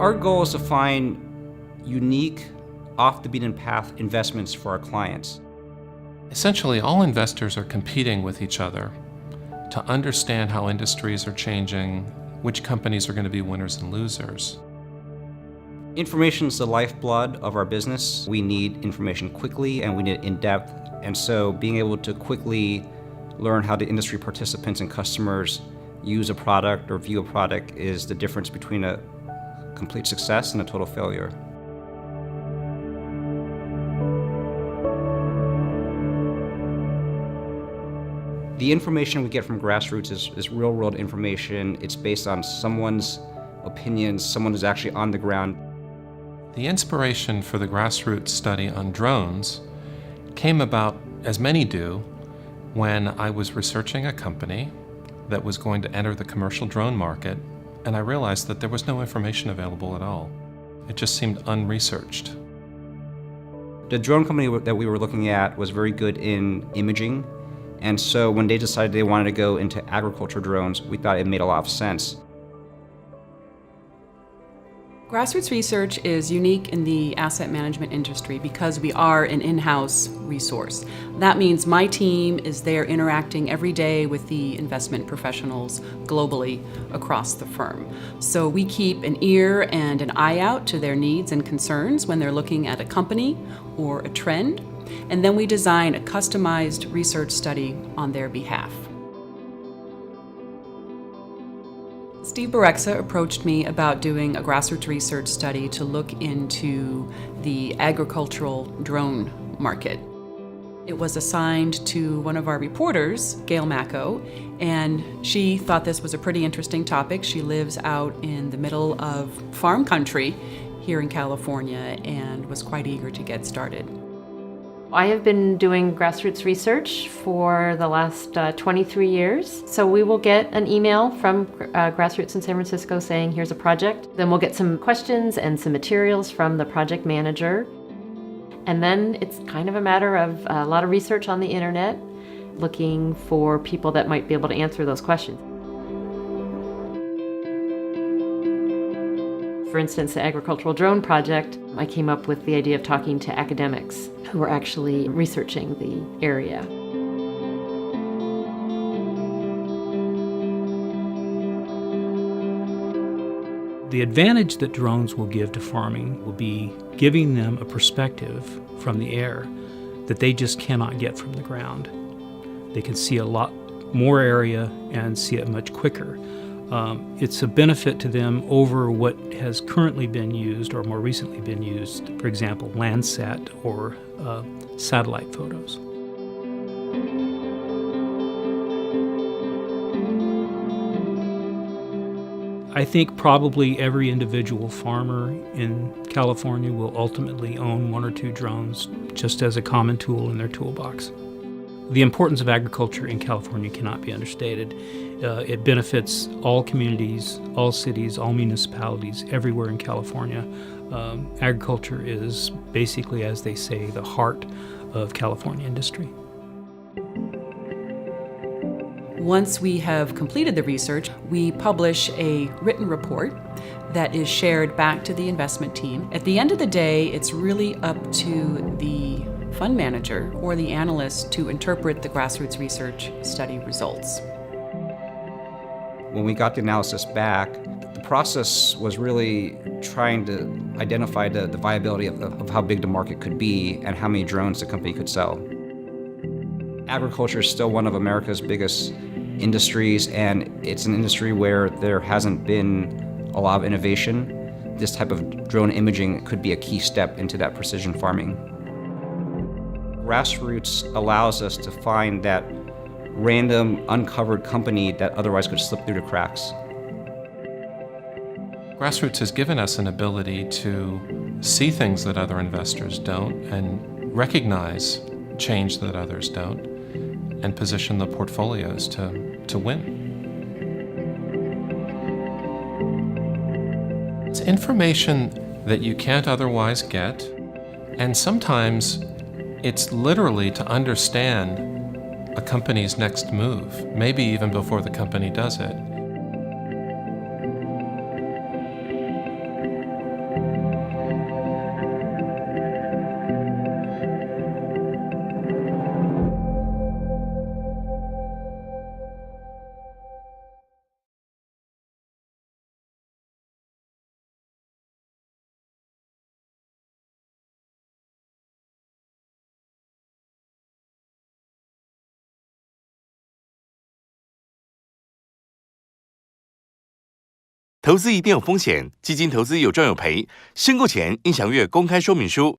Our goal is to find unique, off-the-beaten-path investments for our clients. Essentially, all investors are competing with each other to understand how industries are changing, which companies are going to be winners and losers. Information is the lifeblood of our business. We need information quickly and we need it in depth. And so being able to quickly learn how the industry participants and customers use a product or view a product is the difference between a complete success and a total failure. The information we get from Grassroots is real-world information. It's based on someone's opinions, someone who's actually on the ground. The inspiration for the Grassroots study on drones came about, as many do, when I was researching a company that was going to enter the commercial drone market, and I realized that there was no information available at all. It just seemed unresearched. The drone company that we were looking at was very good in imaging, and so when they decided they wanted to go into agriculture drones, we thought it made a lot of sense. Grassroots Research is unique in the asset management industry because we are an in-house resource. That means my team is there interacting every day with the investment professionals globally across the firm. So we keep an ear and an eye out to their needs and concerns when they're looking at a company or a trend, and then we design a customized research study on their behalf. Steve Barexa approached me about doing a Grassroots research study to look into the agricultural drone market. It was assigned to one of our reporters, Gail Macco, and she thought this was a pretty interesting topic. She lives out in the middle of farm country here in California and was quite eager to get started. I have been doing grassroots research for the last 23 years. So we will get an email from Grassroots in San Francisco saying, here's a project. Then we'll get some questions and some materials from the project manager. And then it's kind of a matter of a lot of research on the internet, looking for people that might be able to answer those questions. For instance, the agricultural drone project, I came up with the idea of talking to academics who are actually researching the area. The advantage that drones will give to farming will be giving them a perspective from the air that they just cannot get from the ground. They can see a lot more area and see it much quicker. It's a benefit to them over what has currently been used or more recently been used, for example, Landsat or satellite photos. I think probably every individual farmer in California will ultimately own one or two drones just as a common tool in their toolbox. The importance of agriculture in California cannot be understated. It benefits all communities, all cities, all municipalities, everywhere in California. Agriculture is basically, as they say, the heart of California industry. Once we have completed the research, we publish a written report that is shared back to the investment team. At the end of the day, it's really up to the fund manager or the analyst to interpret the Grassroots research study results. When we got the analysis back, the process was really trying to identify the viability of how big the market could be and how many drones the company could sell. Agriculture is still one of America's biggest industries, and it's an industry where there hasn't been a lot of innovation. This type of drone imaging could be a key step into that precision farming. Grassroots allows us to find that random, uncovered company that otherwise could slip through the cracks. Grassroots has given us an ability to see things that other investors don't and recognize change that others don't and position the portfolios to win. It's information that you can't otherwise get, and sometimes it's literally to understand a company's next move, maybe even before the company does it. 投资一定有风险，基金投资有赚有赔，申购前应详阅公开说明书。